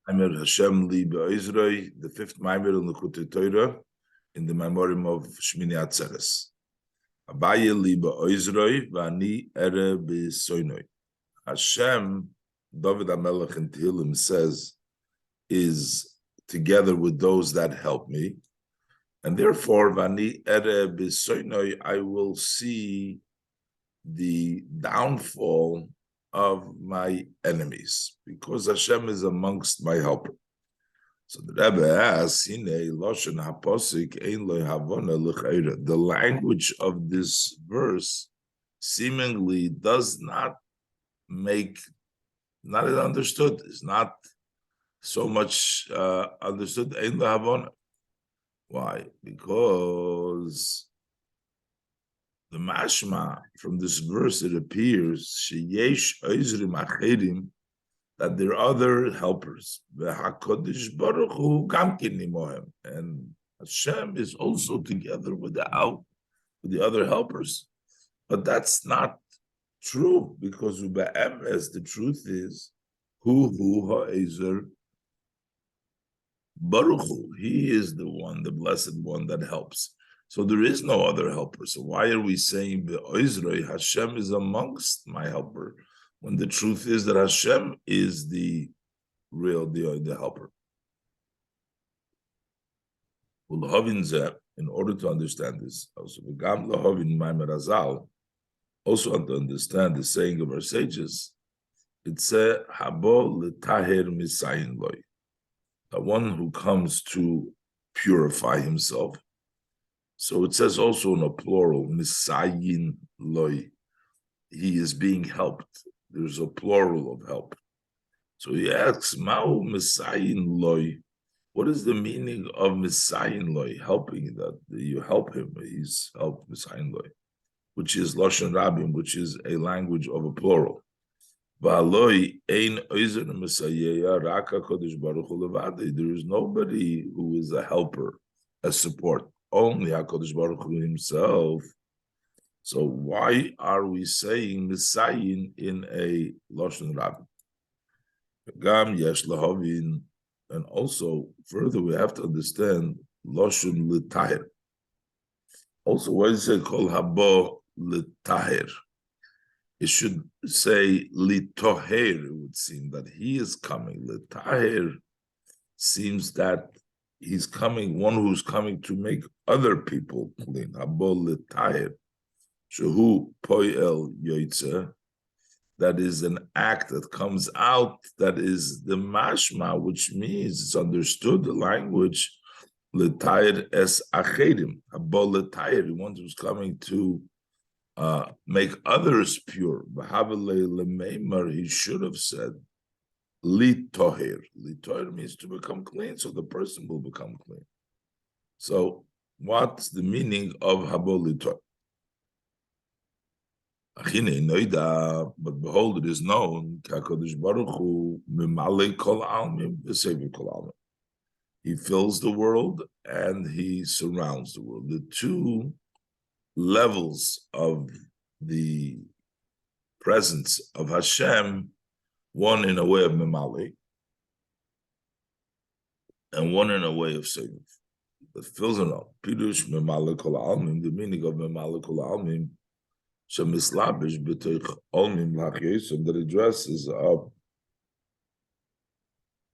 Mamer Hashem li בעוזרי, the fifth Mamer in the Likutei Torah, in the Mamorim of Shemini Atzeres. Abaye li בעוזרי, v'ani ere b'soinoi. Hashem, David HaMelech in Tehillim says, is together with those that help me, and therefore, v'ani ere b'soinoi, I will see the downfall of my enemies, because Hashem is amongst my helper. So the Rebbe asks, the language of this verse seemingly does not make, not understood, is not so much understood. Why? Because the mashma from this verse, it appears sheyesh oizrim acherim, that there are other helpers. V'hakodesh baruch hu gamkin nimohem, and Hashem is also together with the other helpers. But that's not true, because u'ba'emes, the truth is hu ha'ezer baruch hu. He is the one, the blessed one that helps. So there is no other helper. So why are we saying Be'ozrei, Hashem is amongst my helper, when the truth is that Hashem is the real, the helper? In order to understand this, also to understand the saying of our sages, it's a habo letaher misayin loy, the one who comes to purify himself. So it says also in a plural, misayin loy, he is being helped. There's a plural of help. So he asks, Ma'u misayin loy, what is the meaning of misayin loy, helping, that you help him, he's helped, misayin loy, which is Lashon Rabim, which is a language of a plural. There is nobody who is a helper, a support. Only HaKadosh Baruch Hu himself. So why are we saying Misayin in a Lashon Rabim? Gam yesh lahavin, and also further we have to understand Lashon L'Tahir. Also, why is it called Habo L'Tahir? It should say L'Toher, it would seem that he is coming. L'Tahir seems that he's coming, one who's coming to make other people clean. Habol l'tayir, shehu poel yoytze. That is an act that comes out, that is the mashma, which means it's understood, the language, l'tayir es achedim. Habol l'tayir, the one who's coming to make others pure. V'havele l'meimar, he should have said, Li tohir. Li tohir means to become clean, so the person will become clean. So, what's the meaning of habo li tohir? But behold, it is known HaKadosh Baruch Hu mimale kol almim v'sevi kol almim. He fills the world and he surrounds the world. The two levels of the presence of Hashem, one in a way of Memali, and one in a way of Seif. That fills it up. Pidush Memali Kol Almim, the meaning of Memali Kol Almim, Shemislabish B'toich Almim L'Achyesim, that addresses up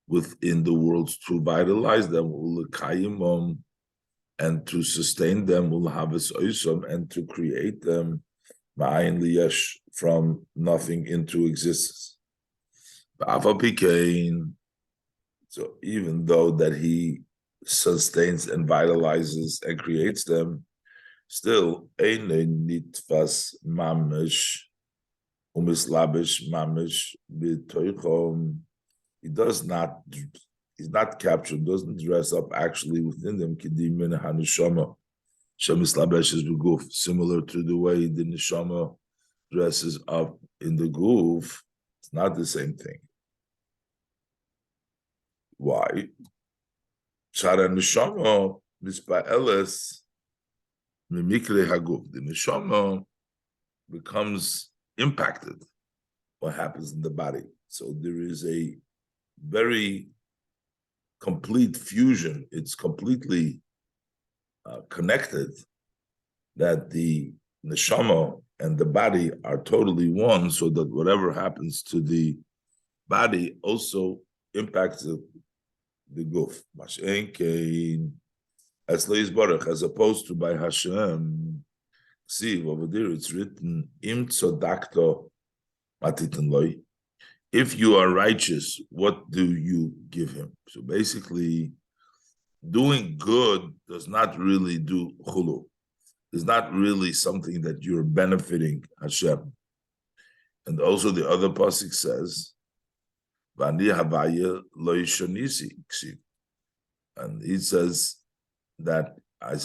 within the worlds to vitalize them, U'Lekayimom, and to sustain them, U'L'Havis Oisom, and to create them, Ma'ayin Liyesh, from nothing into existence. So even though that he sustains and vitalizes and creates them, still nitfas mamish umislabish mamish b'toichom. He does not. He's not captured. Doesn't dress up actually within them. Kidimin hanishama shemislabesh is beguf, similar to the way the neshama dresses up in the guf. It's not the same thing. Why? Shara neshama mispa'eles mimikre haguf. The neshama becomes impacted. What happens in the body? So there is a very complete fusion. It's completely connected, that the neshama and the body are totally one, so that whatever happens to the body also impacts the guf. As opposed to by Hashem, see over there it's written, Im tzodakto matitin loy. If you are righteous, what do you give him? So basically, doing good does not really do chulu. It's not really something that you're benefiting Hashem. And also the other pasuk says, "Vani havaya lo yishonisi." And he says that I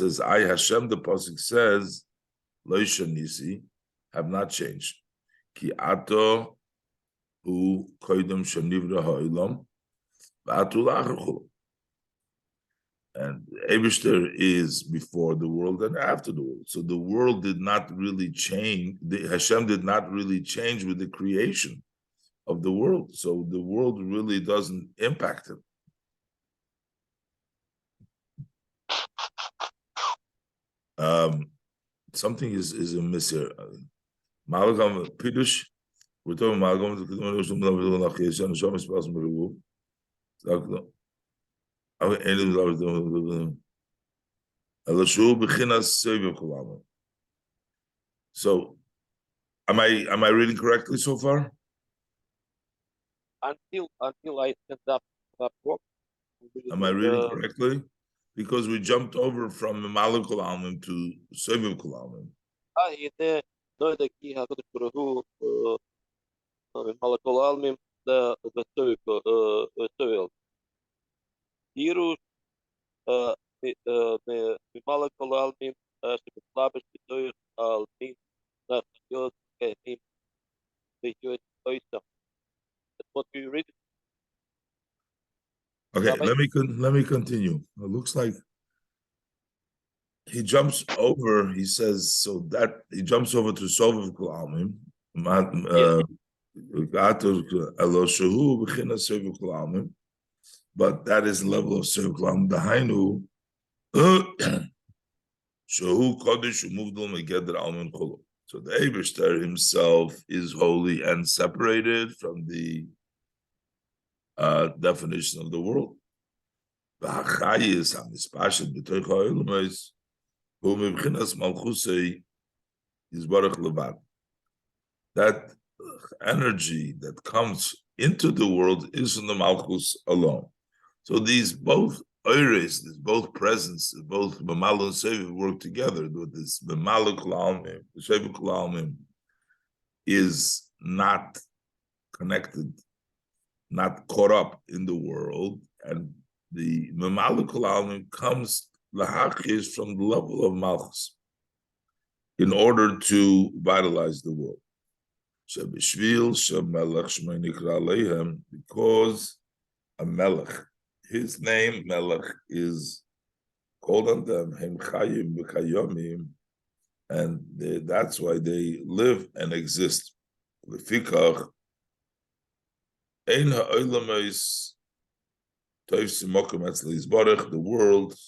Hashem. The pasuk says, "Lo yishonisi," have not changed. Ki ato hu koydem shenivra ha'olam v'atu la'achar chulu. And Eibishter is before the world and after the world. So the world did not really change. Hashem did not really change with the creation of the world. So the world really doesn't impact him. Something is amiss here. Malagam Pidush. We're talking Malagam. So, am I reading correctly so far? Until I stand up walk. Am I reading correctly? Because we jumped over from Malakul Almim to Seviv Kul Almim. Malakul Almim the Seviv. Hirus Malakul Almim Shemitlabesh B'Toyos Almim Nachayot Kenim B'Yot Oisam. That's what we read. Okay, let me continue. It looks like he jumps over. He says so that he jumps over to Sovav Kol Almim. But that is the level of Sovav Kol Almim. Dahainu Shehu Kodesh Umuvdul Megeder Almim Chulu. So the Eibishter himself is holy and separated from the definition of the world. That energy that comes into the world is in the Malchus alone. So these both Eires, these both presence, both Mamal and Seviv work together. With this Mamal Kulalmim, the Seviv Kulalmim is not connected, not caught up in the world, and the Mamal Kulalmim comes lahachish from the level of Malchus in order to vitalize the world. Because a melech, his name melech is called on them, and that's why they live and exist. The world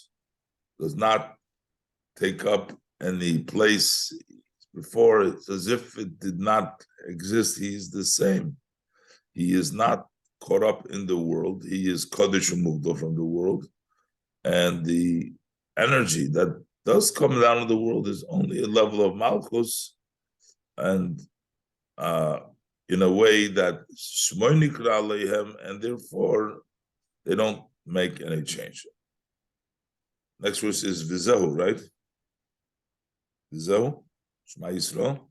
does not take up any place before. It's as if it did not exist. He is the same. He is not caught up in the world. He is Kodesh Umuvdo from the world. And the energy that does come down to the world is only a level of Malchus, and in a way that Shemini Atzeres, and therefore they don't make any change. Next verse is Vizehu, right? Vizehu, Shema Yisrael.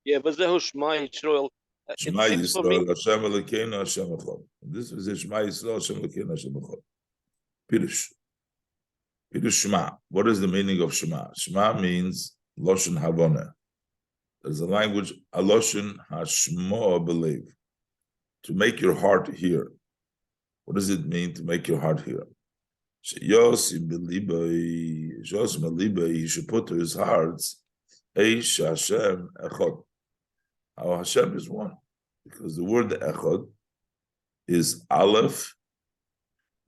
Yeah, Vizehu Shema Yisrael. Shema Yisrael, Hashem Elokeinu, Hashem Echad. This is Shema Yisrael, Hashem Elokeinu, Hashem Echad. Pirush. Pirush Shema. What is the meaning of Shema? Shema means Loshen Havonah. There's a language, Aloshen Hashmo believe. To make your heart hear. What does it mean to make your heart hear? He should put to his hearts, Eish Hashem Echad. How Hashem is one. Because the word Echad is Aleph,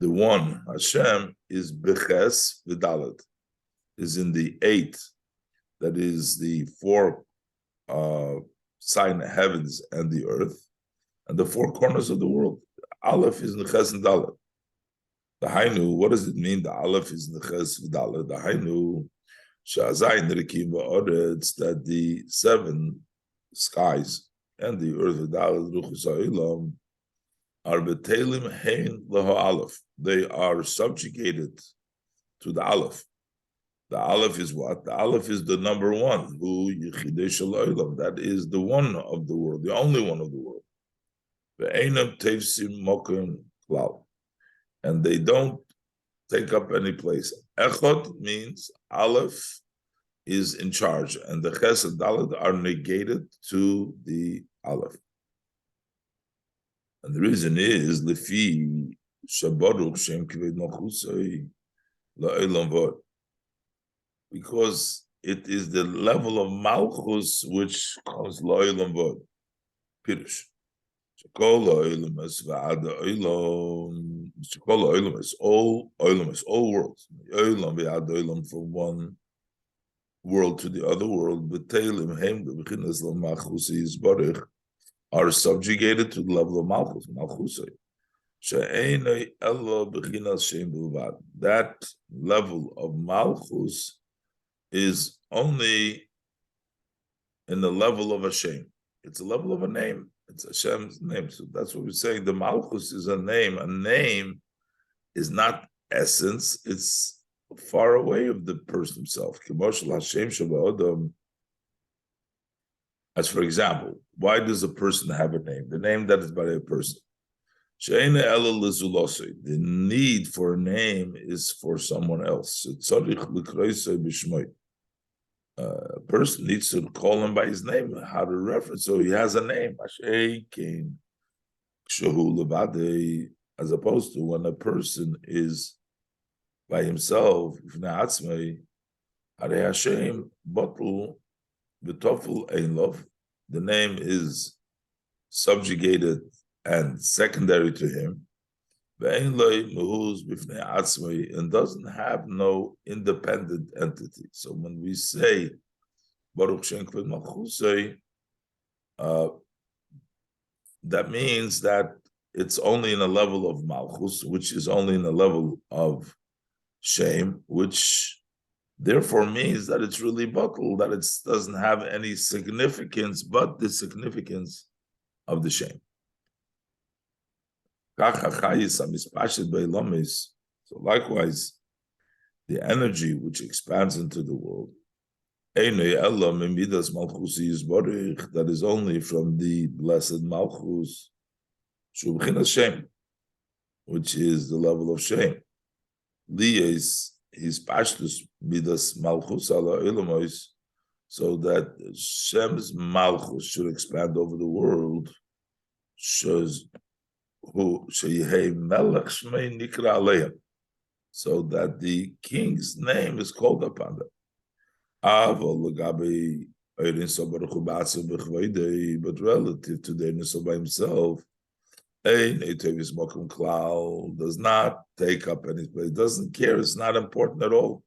The one, Hashem, is Beches V'Dalet, is in the 8, that is the 4 sign heavens and the earth, and the 4 corners of the world. Aleph is Neches and Dalet. The Hainu, what does it mean? The Aleph is Neches V'Dalet. The Hainu, Sha'azayin Rikim V'Oretz, that the 7 skies and the earth V'Dalet Ruchus Ha'ilam are Betelim Hein Leho Aleph. They are subjugated to the Aleph. The Aleph is what? The Aleph is the number 1, who Yechidei Shel Olam. That is the one of the world, the only one of the world. Ve'einam Tevsim Mokim Klal. And they don't take up any place. Echot means Aleph is in charge, and the Ches and Dalet are negated to the Aleph. And the reason is Lefi Shabaruch Shem Kived Malchusay La'olam Vod, because it is the level of Malchus which comes La'olam Vod. Pirush. Shekol La'olam Es V'Ad Olam. Shekol La'olam Es all Olam Es all worlds. Olam V'Ad Olam, from one world to the other world. B'Teilim Heim B'Bechinas L'Malchusay Yisbarich, are subjugated to the level of Malchus, Malchusay. That level of Malchus is only in the level of Hashem. It's a level of a name. It's Hashem's name. So that's what we're saying. The Malchus is a name. A name is not essence. It's far away of the person himself. As for example, why does a person have a name? The name that is by a person. The need for a name is for someone else. A person needs to call him by his name, how to reference. So he has a name. As opposed to when a person is by himself, the name is subjugated and secondary to him, and doesn't have no independent entity. So when we say Baruch Shem Kved Malchusay, that means that it's only in a level of Malchus, which is only in a level of Shem, which therefore means that it's really bottled, that it doesn't have any significance but the significance of the Shem. So likewise, the energy which expands into the world, that is only from the blessed Malchus, which is the level of Shem. His pashtus midas Malchus ala ilamos, so that Shem's Malchus should expand over the world, shows who sheyehei melech shmei nikra aleim, so that the king's name is called upon them. But relative to the Nisa by himself, does not take up any place, doesn't care, it's not important at all.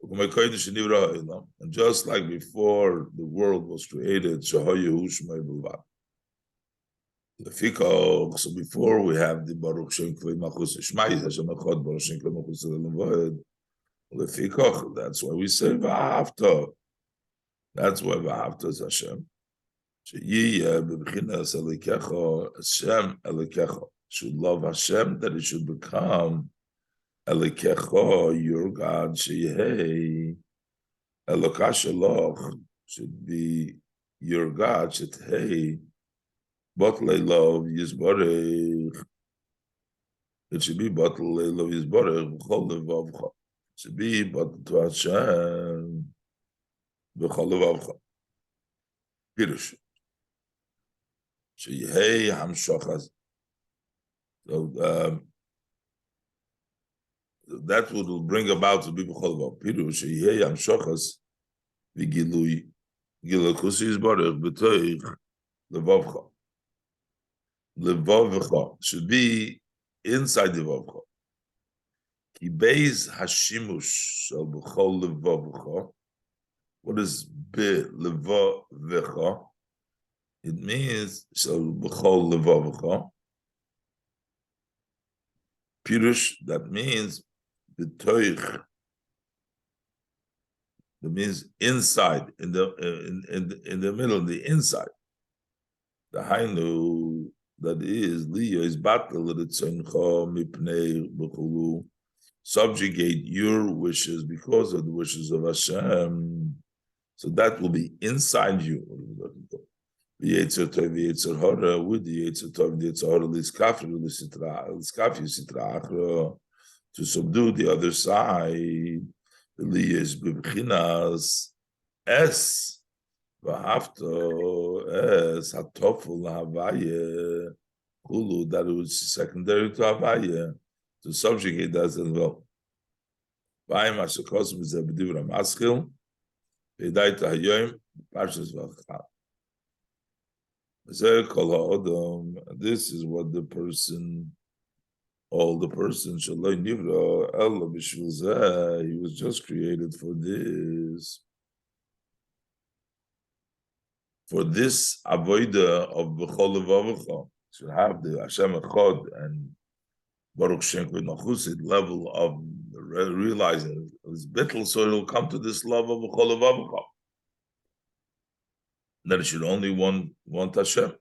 And just like before the world was created, so before we have the Baruch Shem Kved Malchusay Shema, Hashem Echad Baruch Shem Kved Malchusay Levoed. That's why we say V'ahavta. That's why V'ahavta is Hashem. Hashem Elikecha should love Hashem, that it should become Elikecha, your God. Sheyehei Eloka Shaloch should be your God. Shetehei Botlei Love Yisborech. It should be Botlei Love Yisborech B'chol Levavcha. It should be but to Hashem B'chol Levavcha. Pirush. Sheyehei Hamshachas. So that will bring about to be B'chol Levavcha. Pirush. Sheyehei Hamshachas V'gilui Gilakusi Yisborech B'toich Levavcha. Levavcha should be inside the Vavcha. Ki beis hashimush shel b'chol levavecha. What is be levavecha? It means shel b'chol levavecha. Pirush, that means b'toich. That means inside, in the middle, the inside. The hainu, that is liyo is batel ritzoncha mipnei b'chulu. Subjugate your wishes because of the wishes of Hashem. So that will be inside you. The Yetzer Tov, the Yetzer Hara, with the Yetzer Tov, the Yetzer Hara, l'skafi sitra achra, to subdue the other side. Liyesh b'bchinas es v'hafto es hatofel havaye hulu, that was secondary to havaye, to subjugate that as well. V'ayim hashakosm is a b'divra maskil v'yidai tahayoyim parshas v'achal. This is what the person, all the person, he was just created for this. For this avoida of b'chol levavecha, should have the Hashem Echad and Baruch Shem Nachusit level of realizing his bittul, so it will come to this love of b'chol levavecha. That it should only want Hashem.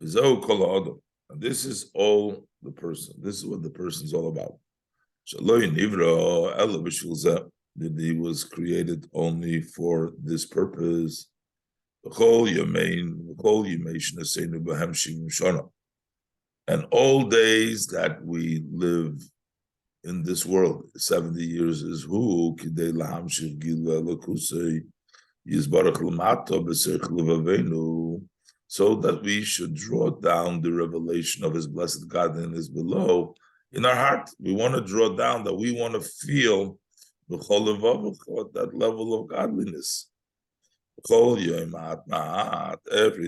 And this is all the person. This is what the person is all about. That he was created only for this purpose. And all days that we live in this world, 70 years, is who? So that we should draw down the revelation of his blessed godliness below in our heart. We want to draw down that, we want to feel that level of godliness. Every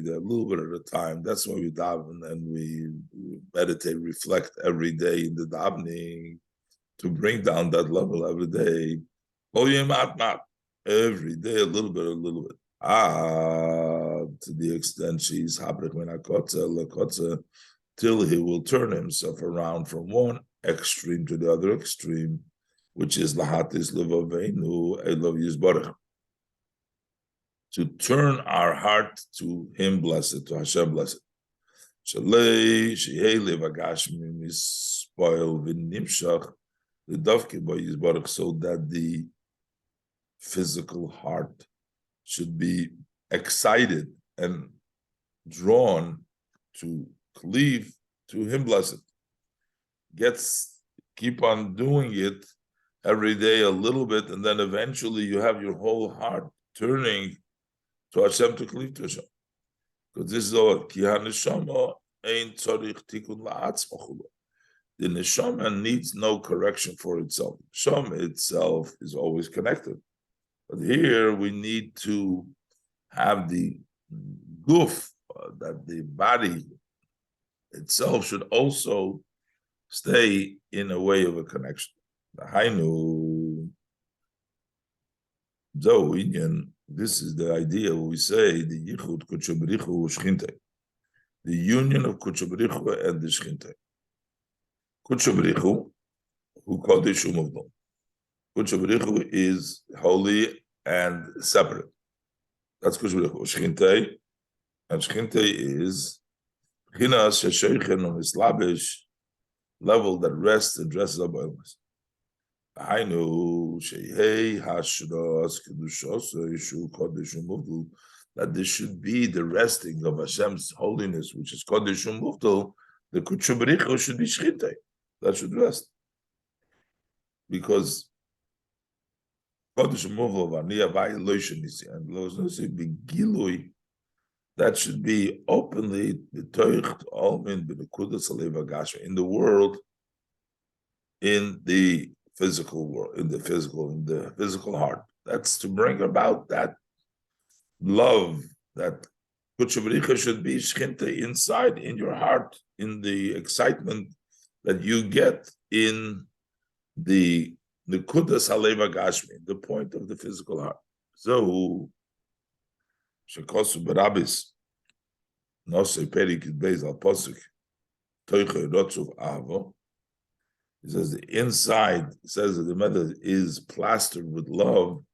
day, a little bit at a time. That's why we daven and we meditate, reflect every day in the davening to bring down that level every day. Every day, a little bit, to the extent she's till he will turn himself around from one extreme to the other extreme, which is lahatis levaveinu elov yizbarach, to turn our heart to him blessed, to Hashem blessed. Shalei shehei levagashmi mispoil v'nimshach l'davke bo yizbarach, so that the physical heart should be excited and drawn to cleave to him blessed. Keep on doing it every day a little bit, and then eventually you have your whole heart turning to Hashem, to cleave to Hashem. Because this is all ki haneshama ein tzarich tikun la'atzma. The neshama needs no correction for itself. Neshama itself is always connected. But here we need to have the guf, that the body itself should also stay in a way of a connection. The hainu, this is the idea we say the yichud kutshabrichu shchinte, the union of kutshabrichu and the shchinte. Kutshabrichu, who kodesh umavdom. Kutshabrichu is holy and separate. That's kutshabrichu. Shchinte, and shchinte is chinas shesheichen umislabish, level that rests and dresses up by illness. That this should be the resting of Hashem's holiness, which is Kodesh Umuvdal. The Kutshabrichu should be Shchinte. That should rest. Because Kodesh Umuvdal V'Ani Avai Lo Shenisi, and Lo Shenisi B'Gilui, that should be openly B'Toich Almin B'Nekudas Alev Agashma, in the world, in the physical world, in the physical heart. That's to bring about that love, that Kutshabricha should be Shchinte inside, in your heart, in the excitement that you get in the Kudas Haleva Gashmi, the point of the physical heart. So, Shekosu Barabis, Nosei Perik Beis Al Posuk, Toiche Rotsuv Avo. He says the inside, it says that the method is plastered with love.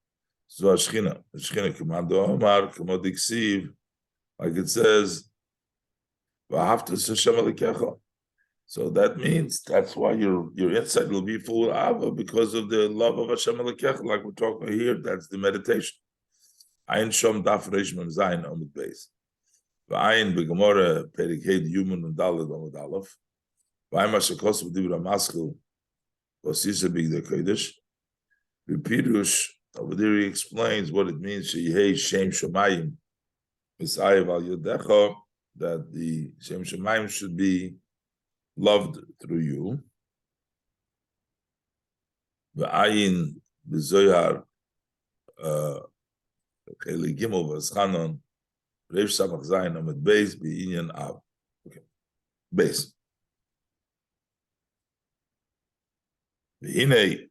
So Ashchina, Ashchina Kamando Omar, Kamodiksiv, like it says, V'ahavtas Hashem Alikecha. So that means that's why your inside will be full of Ava because of the love of Hashem Alekech, like we're talking here. That's the meditation. Ein Shom Daf Reish Mem Zayin Omid Beis. V'ayin B'Gemora Perik Heid Yumun and Daled Omid Aleph. V'ayin Mashakos V'Dibra Maskil V'Sisa B'Gdei Kodesh. V'Pirush, over there he explains what it means Sheyhei Shem Shemayim V'Sayev Al Yodecha, that the Shem Shemayim should be loved through you. V'ayin b'zoyar cheli gimel v'aschanon reish samach zayin amid beis b'inyan av. Okay, beis. V'hinei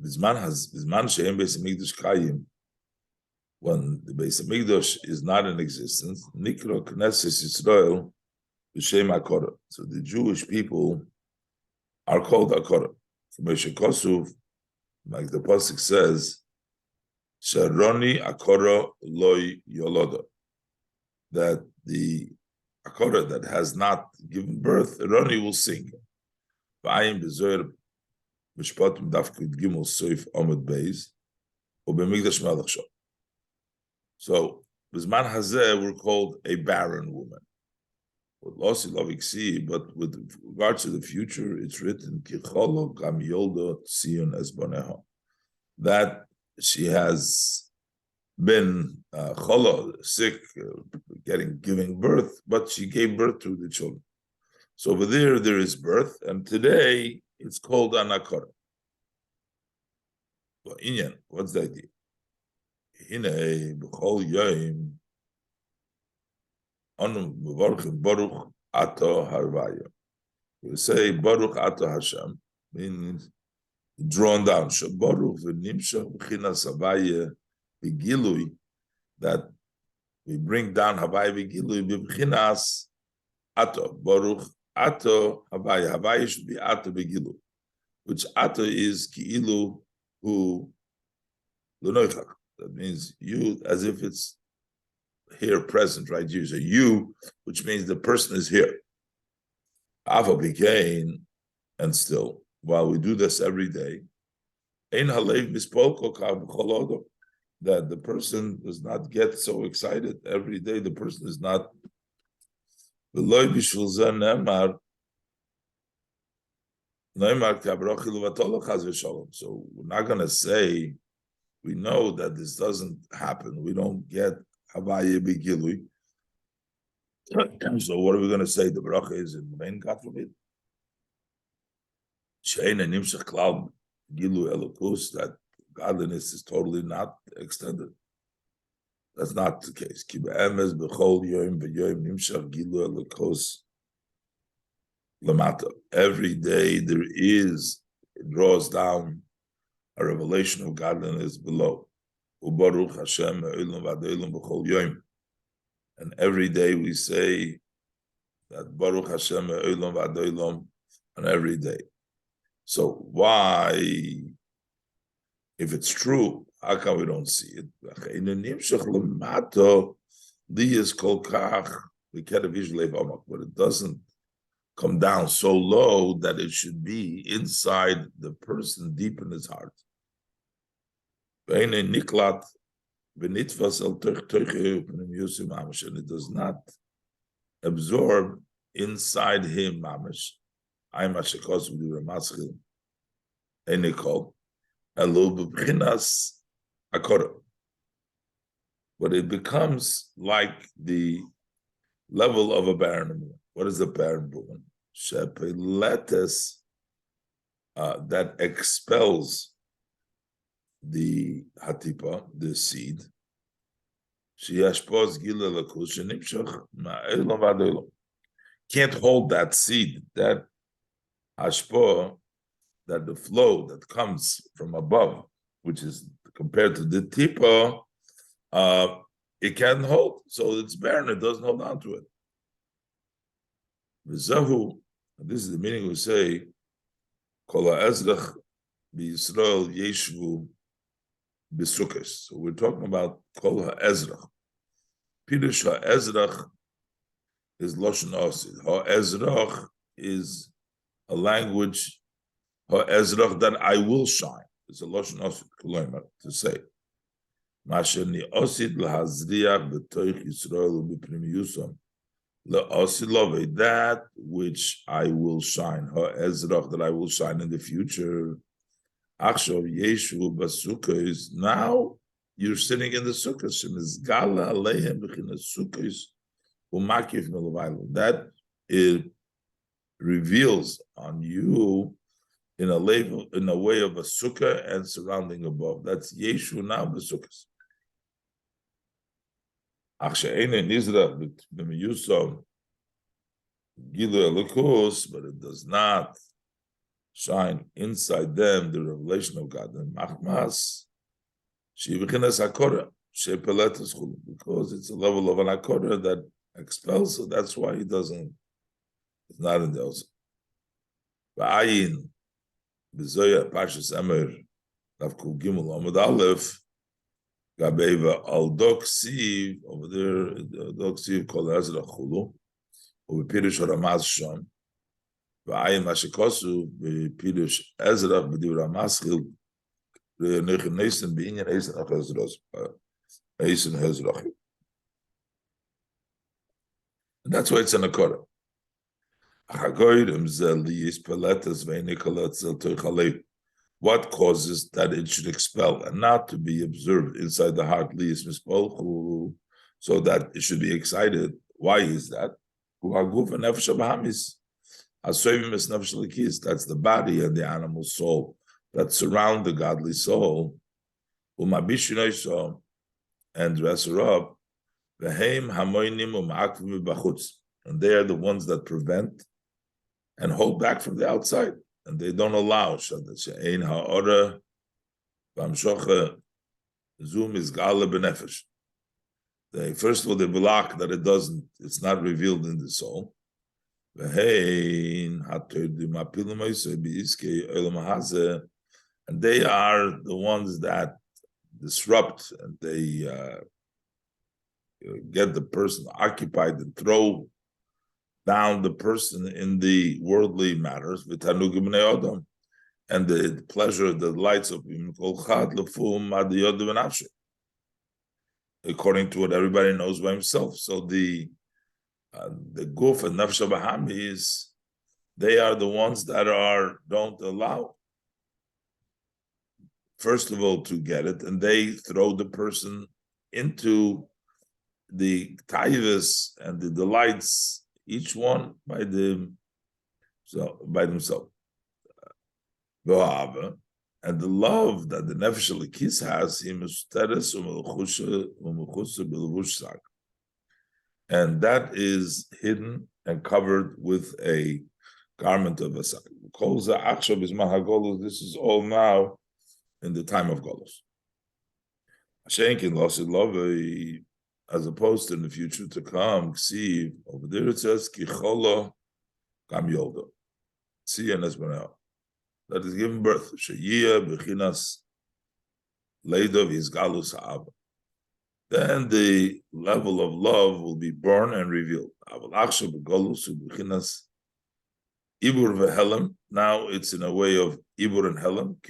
b'zman she'em beis hamikdash kayim, when the Beis Hamikdash is not in existence, Nikro Knesset Yisrael b'Shem HaKorah. So the Jewish people are called HaKorah. Moshe Kosuv, like the pasuk says, Sharoni HaKorah Loi Yoloda, that the HaKorah that has not given birth, Roni will sing. V'ayim b'Zoyer Mishpatim Dafkud Gimel Soif Omid Beis u'B'Mikdash Melech Shom. So, Bizman Hazeh, we're called a barren woman. But with regards to the future, it's written, that she has been sick, giving birth, but she gave birth to the children. So over there is birth, and today it's called Anakara. Well, Inyan, what's the idea? Hine b'chol yoyim anu mevorchim Baruch Ato Harvaya. We say Baruch Ato Hashem, means drawn down. Baruch v'nimshach b'chinas Havaya b'gilui, that we bring down Havaya b'gilui b'chinas Ato. Baruch Ato Havaya. Havaya should be Ato b'gilui, which Ato is ki'ilu hu l'noichach. That means you, as if it's here present, right? You say you, which means the person is here. Ava became, and still, while we do this every day, that the person does not get so excited every day. The person is not. So we're not going to say, we know that this doesn't happen. We don't get Havaya B'Gilui. So what are we going to say? The bracha is in vain, God forbid. Shein and Nimshach Klal Gilu Elokus, that godliness is totally not extended. That's not the case. Ki be'emes b'chol yoyim v'yoyim Nimshach Gilu Elokus lamata. Every day it draws down a revelation of godliness below. Ubaruch Hashem e'olam v'adolam b'chol yoyim. And every day we say that Baruch Hashem e'olam v'adolam on every day. So why, if it's true, how come we don't see it? We can't visualize, but it doesn't come down so low that it should be inside the person, deep in his heart. And it does not absorb inside him, mamash. I'm a shekos with the maskil. Any call a little b'chinas akora. But it becomes like the level of a barren woman. What is a barren woman? Shepeletes, that expels the hatipa, the seed. Can't hold that seed. That hashpo, that the flow that comes from above, which is compared to the tipa, it can't hold. So it's barren, it doesn't hold on to it. V'zahu, this is the meaning we say, Kol ha'ezrach b'Yisrael yeshvu b'sukkos. So we're talking about Kol ha'ezrach. Pirush ha'ezrach is Lashon Osid. Ha'ezrach is a language, ha'ezrach, that I will shine. It's a Lashon Osid, Kulaymer, to say. Masheni Osid l'hazriach b'toich Yisrael u'b'pnimiyusam. That which I will shine, ha'ezrach, that I will shine in the future. Achshav yeshu b'sukkos. Now you're sitting in the sukkos. Shemizgala aleihem b'chinas sukkos u'makif melavaylo. That it reveals on you in a way of a sukkah and surrounding above. That's yeshu now b'sukkos. But it does not shine inside them the revelation of God. Because it's a level of an akora that expels, so that's why it's not in the also. V'ayin b'zoya Parshas Mamer Ravku Gimel Amud Aleph Gabeva al Doksiv, over there, Doksiv Kol Ezra Chulu, over Pirush Ramaz Shon, V'ayin Mashikosu, Pirush Ezra, B'div Ramaz Chil, Nechen B'inyan Eisen Hezrach. And that's why it's an Akora. What causes that it should expel and not to be observed inside the heart, so that it should be excited? Why is that? That's the body and the animal soul that surround the godly soul, and dress her up, and they are the ones that prevent and hold back from the outside. And they don't allow zoom is gala benefesh. They first of all they block that it's not revealed in the soul. And they are the ones that disrupt, and they get the person occupied and throw down the person in the worldly matters, and the pleasure, the delights of him, according to what everybody knows by himself. So the guf and nafsha bahamis, they are the ones that don't allow, first of all, to get it, and they throw the person into the taivas and the delights, each one by themselves. And the love that the Nefesh Elikis has, and that is hidden and covered with a garment of a sak. This is all now in the time of Golos. As opposed to in the future to come, see over there it says Kichola Kam Yolda. See and Esmanel. That is given birth. Sheyia Bechinas Leidov is Galus Ha'aba. Then the level of love will be born and revealed. Now it's in a way of Ibur and Helam,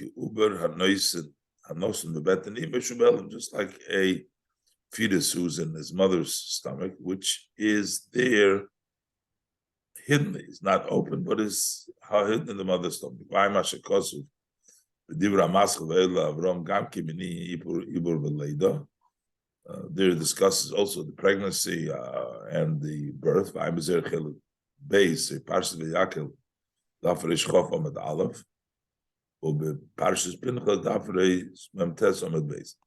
just like a fetus who's in his mother's stomach, which is there hidden. It's not open, but is hidden in the mother's stomach. There discusses also the pregnancy and the birth. Base, Parshas V'Yakel, Dafrei Shchof Amud Aleph, Ube Parshas Pinchas Dafrei Memtes Amud Beis.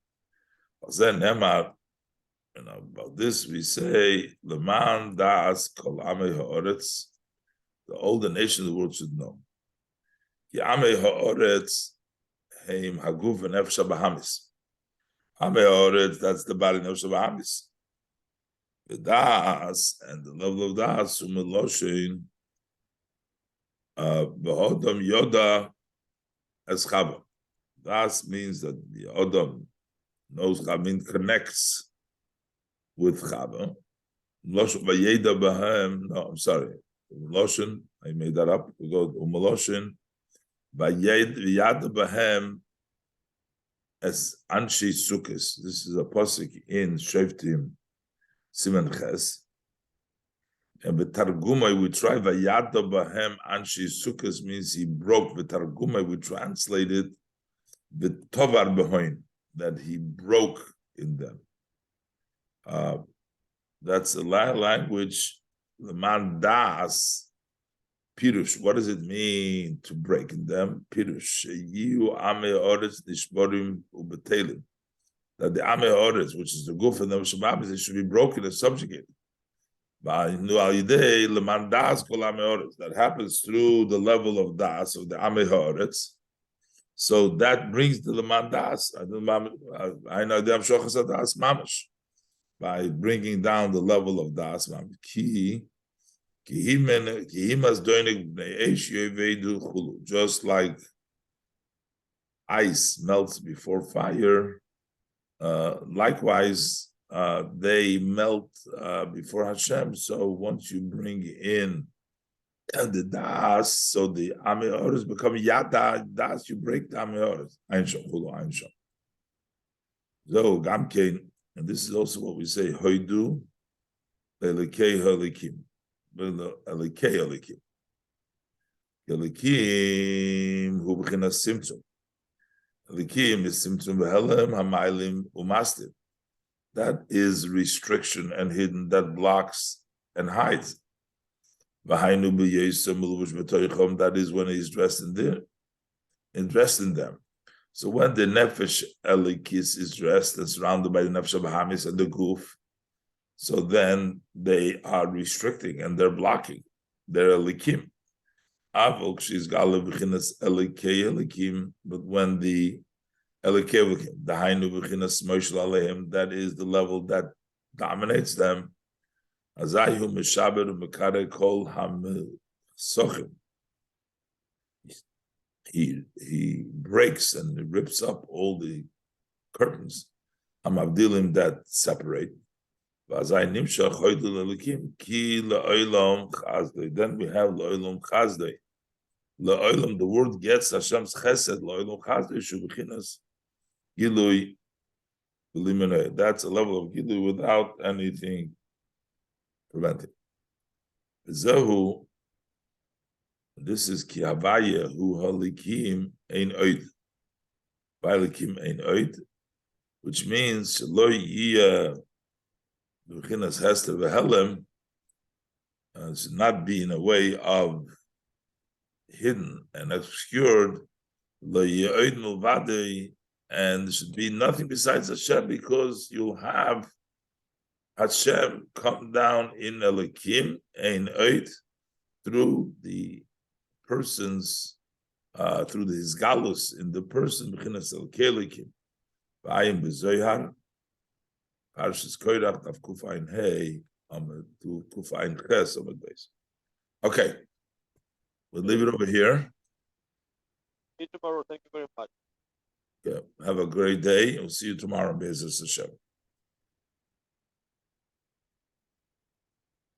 Then Nemar, about this we say, Leman Das Kol Amei Ha'oretz, the older nation of the world should know. Yamei ha'oretz heim haguf v'nefesh ha'bahamis. Amei ha'oretz, that's the body nefesh ha'bahamis. The das and the level of das u'meloshin b'hodam yoda as chava. Das means that the odam knows chava, connects with chava. Meloshin v'yeda b'hem. No, I'm sorry. Meloshin, I made that up. We go u'meloshin v'yada b'hem as anshi sukkis. This is a pasuk in Shoftim Siman Ches. And the Targumai we try vayada bahem anshi sukkis means he broke. The Targumai we translated the tovar behoin, that he broke in them. That's the language. The man das pirush. What does it mean to break in them? Pirush. You ame oretz nishborim ubetelim. That the ame oretz, which is the guf and the shabbat, it should be broken and subjugated. That happens through the level of das of the ame oretz. So that brings the leman das. I know the amshochas das mamash by bringing down the level of das mamash. Just like ice melts before fire, likewise they melt before Hashem. So once you bring in the das, so the ameoros become yada das, you break the ameoros. So gamkein, and this is also what we say, hoidu lekei holikim. Elikim hu b'chinas simtzum. Elikim is simtzum v'helem hamaylim umastim. That is restriction and hidden, that blocks and hides. V'hainu b'yesem l'vush b'toichom. That is when he's dressed in them. So when the nefesh elikis is dressed and surrounded by the nefesh bahamis and the guf, so then they are restricting and they're blocking. They're elikim. Avok she's galev b'chinas elikei elikim. But when the elikei elikim, the hainu b'chinas moshel aleim, that is the level that dominates them. Azayu mishaber mekare kol hamsochim. He breaks and rips up all the curtains. Hamavdilim that separate. Then we have La'olam Chazdei. La'olam, the word gets Hashem's chesed. La'olam Chazdei Shubichinas Gilui B'liminei. That's a level of Gilui without anything preventing. Zehu, this is Ki Havaya Hu Halikim Ein Oid. V'Halikim Ein Oid, which means Lo Yiyah B'chinas Hester v'Helem should not be in a way of hidden and obscured, and there should be nothing besides Hashem, because you'll have Hashem come down in Elikim Ein Oid through the person's through the Hisgalus in the person B'chinas Elikim. V'ayim b'Zohar. Parshas Koirach Tav Kuf Ein Hey to Kuf Ein Ches on the base. Okay, we'll leave it over here. See you tomorrow. Thank you very much. Yeah, have a great day. We'll see you tomorrow, Be'ezus Hashem.